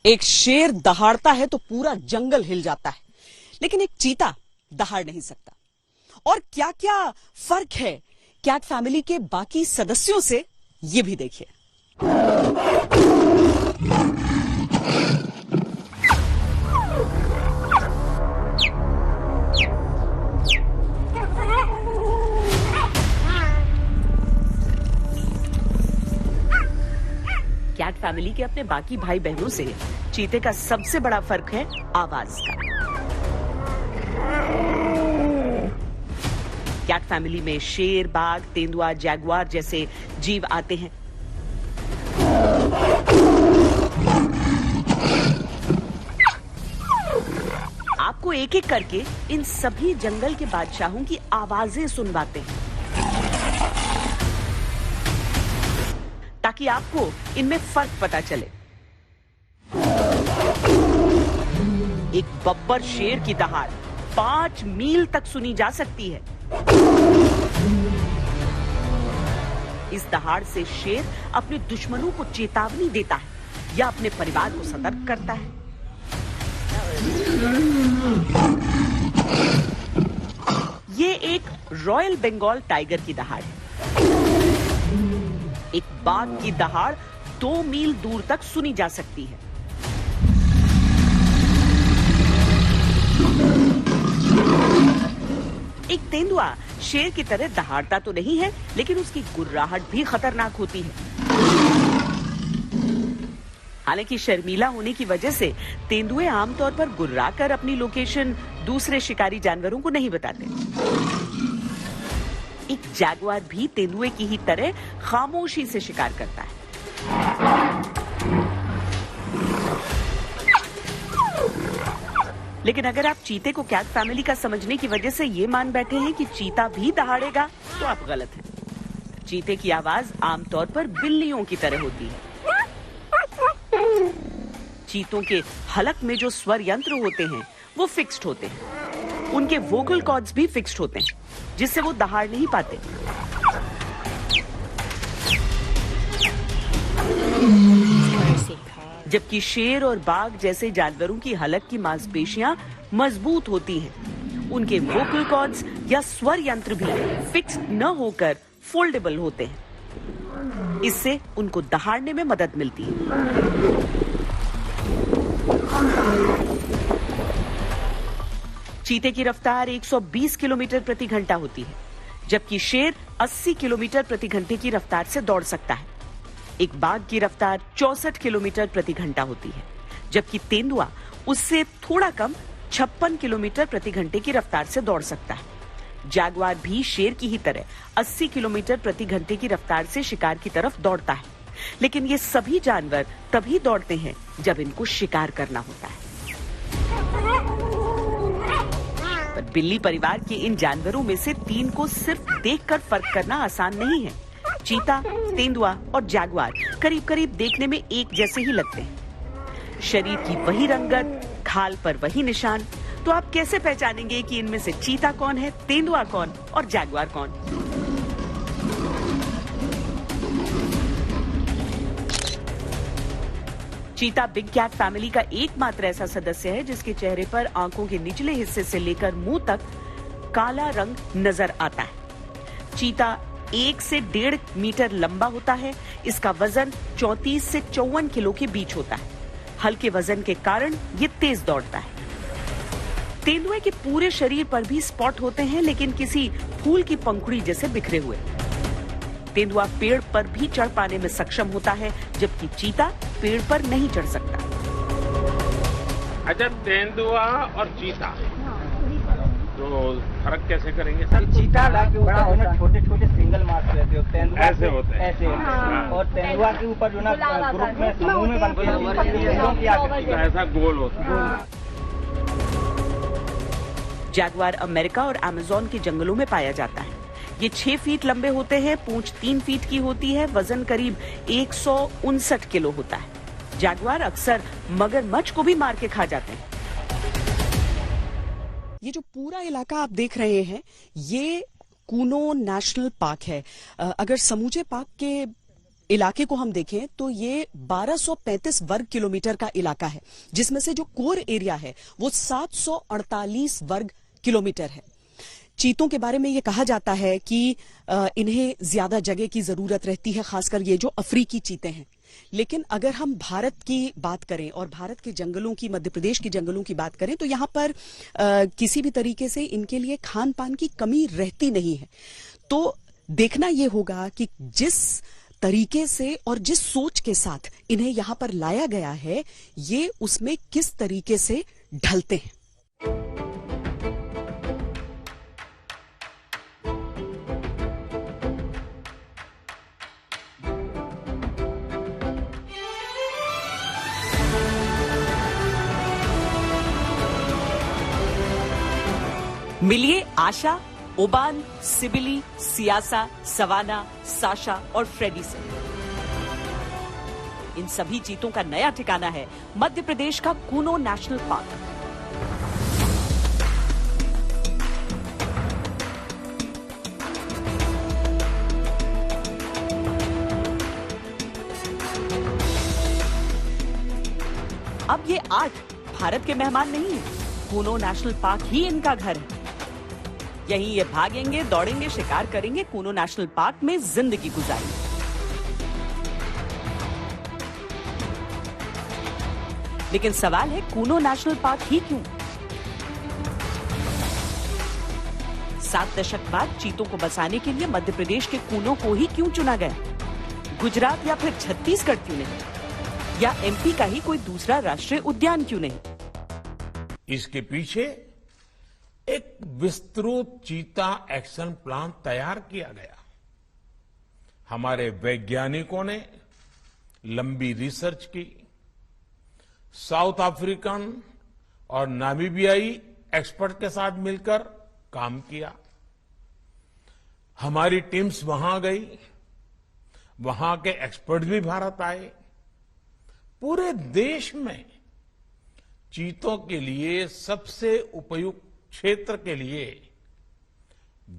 एक शेर दहाड़ता है तो पूरा जंगल हिल जाता है, लेकिन एक चीता दहाड़ नहीं सकता। और क्या क्या फर्क है कैट फैमिली के बाकी सदस्यों से, ये भी देखिए। कैट फैमिली के अपने बाकी भाई बहनों से चीते का सबसे बड़ा फर्क है आवाज का। कैट फैमिली में शेर, बाघ, तेंदुआ, जैगुआर जैसे जीव आते हैं। आपको एक एक करके इन सभी जंगल के बादशाहों की आवाजें सुनवाते हैं, ताकि आपको इनमें फर्क पता चले। एक बब्बर शेर की दहाड़ 5 मील तक सुनी जा सकती है। इस दहाड़ से शेर अपने दुश्मनों को चेतावनी देता है या अपने परिवार को सतर्क करता है। ये एक रॉयल बंगाल टाइगर की दहाड़ है। एक बाघ की दहाड़ 2 मील दूर तक सुनी जा सकती है। एक तेंदुआ शेर की तरह दहाड़ता तो नहीं है, लेकिन उसकी गुर्राहट भी खतरनाक होती है। हालांकि शर्मीला होने की वजह से तेंदुए आमतौर पर गुर्राकर अपनी लोकेशन दूसरे शिकारी जानवरों को नहीं बताते। एक जैगुआर भी तेंदुए की ही तरह खामोशी से शिकार करता है। लेकिन अगर आप चीते को कैट फैमिली का समझने की वजह से ये मान बैठे हैं कि चीता भी दहाड़ेगा, तो आप गलत हैं। चीते की आवाज आमतौर पर बिल्लियों की तरह होती है। चीतों के हलक में जो स्वर यंत्र होते हैं वो फिक्स्ड होते हैं। उनके वोकल कॉर्ड्स भी फिक्स्ड होते हैं, जिससे वो दहाड़ नहीं पाते। जबकि शेर और बाघ जैसे जानवरों की हलक की मांसपेशियां मजबूत होती हैं। उनके वोकल कॉर्ड्स या स्वर यंत्र भी फिक्स्ड न होकर फोल्डेबल होते हैं। इससे उनको दहाड़ने में मदद मिलती है। चीते की रफ्तार 120 किलोमीटर प्रति घंटा होती है, जबकि शेर 80 किलोमीटर प्रति घंटे की रफ्तार से दौड़ सकता है। एक बाघ की रफ्तार 64 किलोमीटर प्रति घंटा होती है, जबकि तेंदुआ उससे थोड़ा कम 56 किलोमीटर प्रति घंटे की रफ्तार से दौड़ सकता है। जैगुआर भी शेर की ही तरह 80 किलोमीटर प्रति घंटे की रफ्तार से शिकार की तरफ दौड़ता है, लेकिन ये सभी जानवर तभी दौड़ते हैं जब इनको शिकार करना होता है। पर बिल्ली परिवार के इन जानवरों में से 3 को सिर्फ देखकर फर्क करना आसान नहीं है। चीता, तेंदुआ और जैगुआर करीब करीब देखने में एक जैसे ही लगते हैं। शरीर की वही रंगत, खाल पर वही निशान, तो आप कैसे पहचानेंगे कि इनमें से चीता कौन है, तेंदुआ कौन और जैगुआर कौन? चीता बिग कैट फैमिली का एकमात्र ऐसा सदस्य है जिसके चेहरे पर आंखों के निचले हिस्से से लेकर मुंह तक काला रंग नजर आता है। चीता 1 से 1.5 मीटर लंबा होता है। इसका वजन 34 से 54 किलो के बीच होता है। हल्के वजन के कारण ये तेज दौड़ता है। तेंदुए के पूरे शरीर पर भी स्पॉट होते हैं, लेकिन किसी फूल की पंखुड़ी जैसे बिखरे हुए। तेंदुआ पेड़ पर भी चढ़ पाने में सक्षम होता है, जबकि चीता पेड़ पर नहीं चढ़ सकता। अच्छा, तेंदुआ और चीता तो फर्क कैसे करेंगे सर? चीता बड़ा होना, छोटे छोटे सिंगल मार्क्स रहते हो, तेंदुआ ऐसे होते हैं, ऐसे होते हैं। और तेंदुआ के ऊपर जो ना ग्रुप में समूह में बनते हैं, ऐसा गोल होता है। जैगुआर अमेरिका और अमेज़न के जंगलों में पाया जाता है। ये 6 फीट लंबे होते हैं, पूंछ 3 फीट की होती है, वजन करीब 159 किलो होता है। जैगुआर अक्सर मगरमच्छ को भी मार के खा जाते हैं। ये जो पूरा इलाका आप देख रहे हैं, ये कूनो नेशनल पार्क है। अगर समूचे पार्क के इलाके को हम देखें तो ये 1235 वर्ग किलोमीटर का इलाका है, जिसमें से जो कोर एरिया है वो 748 वर्ग किलोमीटर है। चीतों के बारे में ये कहा जाता है कि इन्हें ज्यादा जगह की जरूरत रहती है, खासकर ये जो अफ्रीकी चीते हैं। लेकिन अगर हम भारत की बात करें और भारत के जंगलों की, मध्य प्रदेश के जंगलों की बात करें, तो यहां पर किसी भी तरीके से इनके लिए खान पान की कमी रहती नहीं है। तो देखना यह होगा कि जिस तरीके से और जिस सोच के साथ इन्हें यहां पर लाया गया है, ये उसमें किस तरीके से ढलते हैं। मिलिए आशा, ओबान, सिबिली, सियासा, सवाना, साशा और फ्रेडी से। इन सभी चीतों का नया ठिकाना है मध्य प्रदेश का कूनो नेशनल पार्क। अब ये 8 भारत के मेहमान नहीं है, कूनो नेशनल पार्क ही इनका घर है। यहीं ये भागेंगे, दौड़ेंगे, शिकार करेंगे, कूनो नेशनल पार्क में जिंदगी गुजारेंगे। लेकिन सवाल है, कूनो नेशनल पार्क ही क्यों? 7 दशक बाद चीतों को बसाने के लिए मध्य प्रदेश के कूनो को ही क्यों चुना गया? गुजरात या फिर छत्तीसगढ़ क्यों नहीं? या एमपी का ही कोई दूसरा राष्ट्रीय उद्यान क्यों नहीं? इसके पीछे एक विस्तृत चीता एक्शन प्लान तैयार किया गया। हमारे वैज्ञानिकों ने लंबी रिसर्च की, साउथ अफ्रीकन और नामीबियाई एक्सपर्ट के साथ मिलकर काम किया। हमारी टीम्स वहां गई, वहां के एक्सपर्ट भी भारत आए। पूरे देश में चीतों के लिए सबसे उपयुक्त क्षेत्र के लिए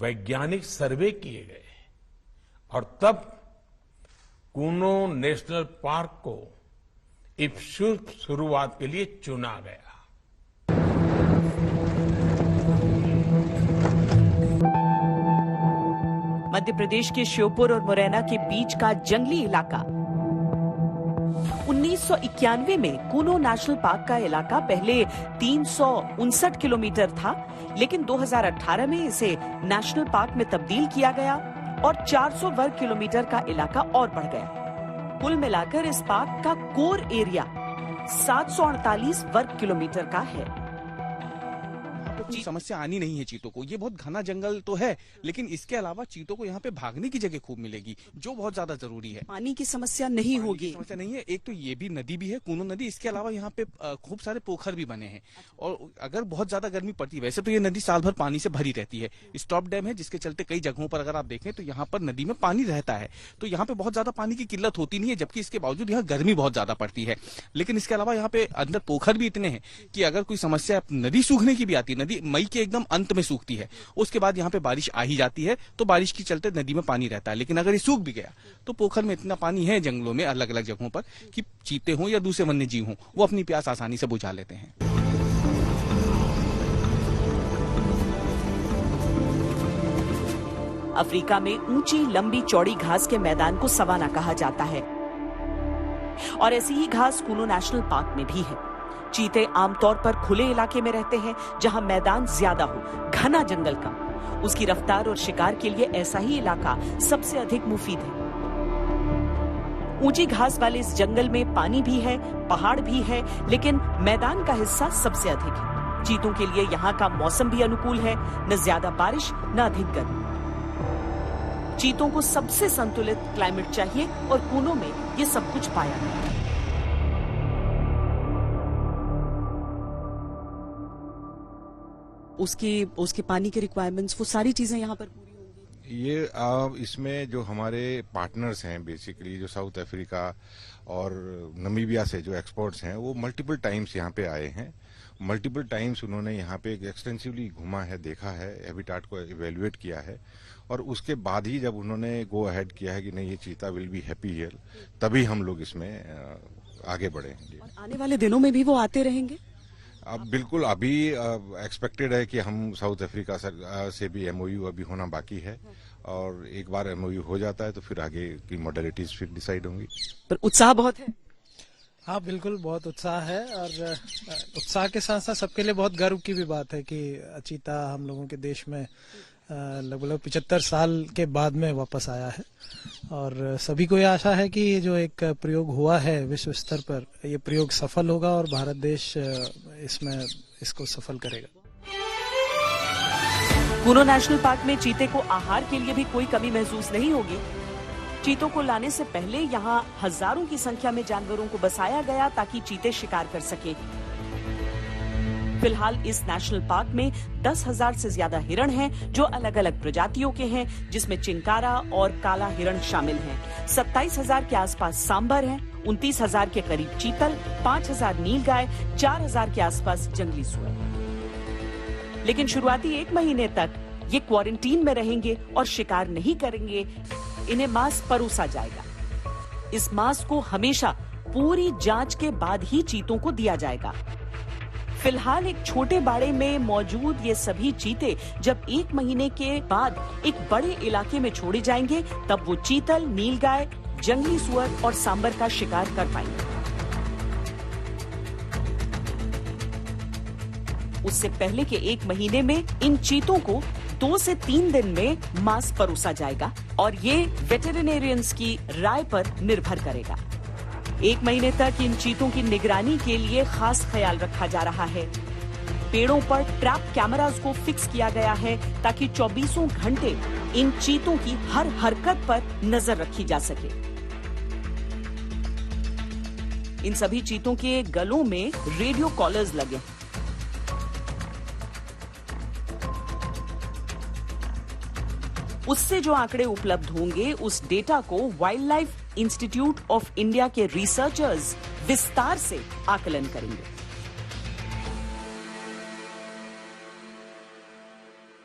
वैज्ञानिक सर्वे किए गए और तब कूनो नेशनल पार्क को इस शुभ शुरुआत के लिए चुना गया। मध्य प्रदेश के श्योपुर और मुरैना के बीच का जंगली इलाका। 1991 में कूनो नेशनल पार्क का इलाका पहले 359 किलोमीटर था, लेकिन 2018 में इसे नेशनल पार्क में तब्दील किया गया और 400 वर्ग किलोमीटर का इलाका और बढ़ गया। कुल मिलाकर इस पार्क का कोर एरिया 748 वर्ग किलोमीटर का है। कोई समस्या आनी नहीं है चीतों को। ये बहुत घना जंगल तो है, लेकिन इसके अलावा चीतों को यहाँ पे भागने की जगह खूब मिलेगी, जो बहुत ज्यादा जरूरी है। पानी की समस्या नहीं होगी। समस्या नहीं है। एक तो ये भी नदी भी है, कूनो नदी। इसके अलावा यहाँ पे खूब सारे पोखर भी बने हैं और अगर बहुत ज्यादा गर्मी पड़ती है, वैसे तो ये नदी साल भर पानी से भरी रहती है। स्टॉप डैम है, जिसके चलते कई जगहों पर अगर आप देखें तो यहाँ पर नदी में पानी रहता है, तो यहाँ पे बहुत ज्यादा पानी की किल्लत होती नहीं है, जबकि इसके बावजूद यहाँ गर्मी बहुत ज्यादा पड़ती है। लेकिन इसके अलावा यहाँ पे अंदर पोखर भी इतने हैं कि अगर कोई समस्या नदी सूखने की भी आती है, नदी मई के एकदम अंत में सूखती है, उसके बाद यहाँ पे बारिश आ ही जाती है, तो बारिश के चलते नदी में पानी रहता है। लेकिन अगर ये सूख भी गया तो पोखर में इतना पानी है जंगलों में अलग अलग जगहों पर कि चीते हों या दूसरे वन्य जीव हों, वो अपनी प्यास आसानी से बुझा लेते हैं। अफ्रीका में ऊंची लंबी चौड़ी घास के मैदान को सवाना कहा जाता है और ऐसी ही घास कूनो नेशनल पार्क में भी है। चीते आमतौर पर खुले इलाके में रहते हैं जहां मैदान ज्यादा हो, घना जंगल का। उसकी रफ्तार और शिकार के लिए ऐसा ही इलाका सबसे अधिक मुफीद है। ऊंची घास वाले इस जंगल में पानी भी है, पहाड़ भी है, लेकिन मैदान का हिस्सा सबसे अधिक है। चीतों के लिए यहाँ का मौसम भी अनुकूल है, न ज्यादा बारिश न अधिक गर्मी। चीतों को सबसे संतुलित क्लाइमेट चाहिए और कूनो में ये सब कुछ पाया गया। उसके पानी के रिक्वायरमेंट्स, वो सारी चीजें यहाँ पर पूरी होंगी। ये इसमें जो हमारे पार्टनर्स हैं बेसिकली जो साउथ अफ्रीका और नमीबिया से जो एक्सपर्ट्स हैं वो मल्टीपल टाइम्स यहाँ पे आए हैं। मल्टीपल टाइम्स उन्होंने यहाँ पे एक्सटेंसिवली घुमा है, देखा है, हैबिटाट को इवेल्युएट किया है और उसके बाद ही जब उन्होंने गो अहेड किया है कि नहीं ये चीता विल बी हैप्पी हियर, तभी हम लोग इसमें आगे बढ़े हैं। और आने वाले दिनों में भी वो आते रहेंगे? अब बिल्कुल अभी एक्सपेक्टेड है कि हम साउथ अफ्रीका से भी एमओयू अभी होना बाकी है और एक बार एमओयू हो जाता है तो फिर आगे की मॉडलिटीज फिर डिसाइड होंगी। पर उत्साह बहुत है। हाँ बिल्कुल, बहुत उत्साह है और उत्साह के साथ साथ सबके लिए बहुत गर्व की भी बात है कि चीता हम लोगों के देश में लगभग 75 साल के बाद में वापस आया है और सभी को यह आशा है कि ये जो एक प्रयोग हुआ है विश्व स्तर पर, ये प्रयोग सफल होगा और भारत देश इसमें इसको सफल करेगा। कूनो नेशनल पार्क में चीते को आहार के लिए भी कोई कमी महसूस नहीं होगी। चीतों को लाने से पहले यहाँ हजारों की संख्या में जानवरों को बसाया गया ताकि चीते शिकार कर सके। फिलहाल इस नेशनल पार्क में 10,000 से ज्यादा हिरण हैं, जो अलग अलग प्रजातियों के हैं, जिसमें चिंकारा और काला हिरण शामिल हैं। 27,000 के आसपास सांबर हैं, 29,000 के करीब चीतल, 5,000 नीलगाय, 4,000 के आसपास जंगली सुअर। लेकिन शुरुआती 1 महीने तक ये क्वारंटीन में रहेंगे और शिकार नहीं करेंगे। इन्हें मांस परोसा जाएगा। इस मांस को हमेशा पूरी जांच के बाद ही चीतों को दिया जाएगा। फिलहाल एक छोटे बाड़े में मौजूद ये सभी चीते जब 1 महीने के बाद एक बड़े इलाके में छोड़े जाएंगे, तब वो चीतल, नीलगाय, जंगली सुअर और सांबर का शिकार कर पाएंगे। उससे पहले के 1 महीने में इन चीतों को 2 से 3 दिन में मांस परोसा जाएगा और ये वेटेरिनेरियंस की राय पर निर्भर करेगा। 1 महीने तक इन चीतों की निगरानी के लिए खास ख्याल रखा जा रहा है। पेड़ों पर ट्रैप कैमरास को फिक्स किया गया है ताकि 24 घंटे इन चीतों की हर हरकत पर नजर रखी जा सके। इन सभी चीतों के गलों में रेडियो कॉलर्स लगे हैं। उससे जो आंकड़े उपलब्ध होंगे उस डेटा को wild life institute of India के रिसर्चर्स विस्तार से आकलन करेंगे।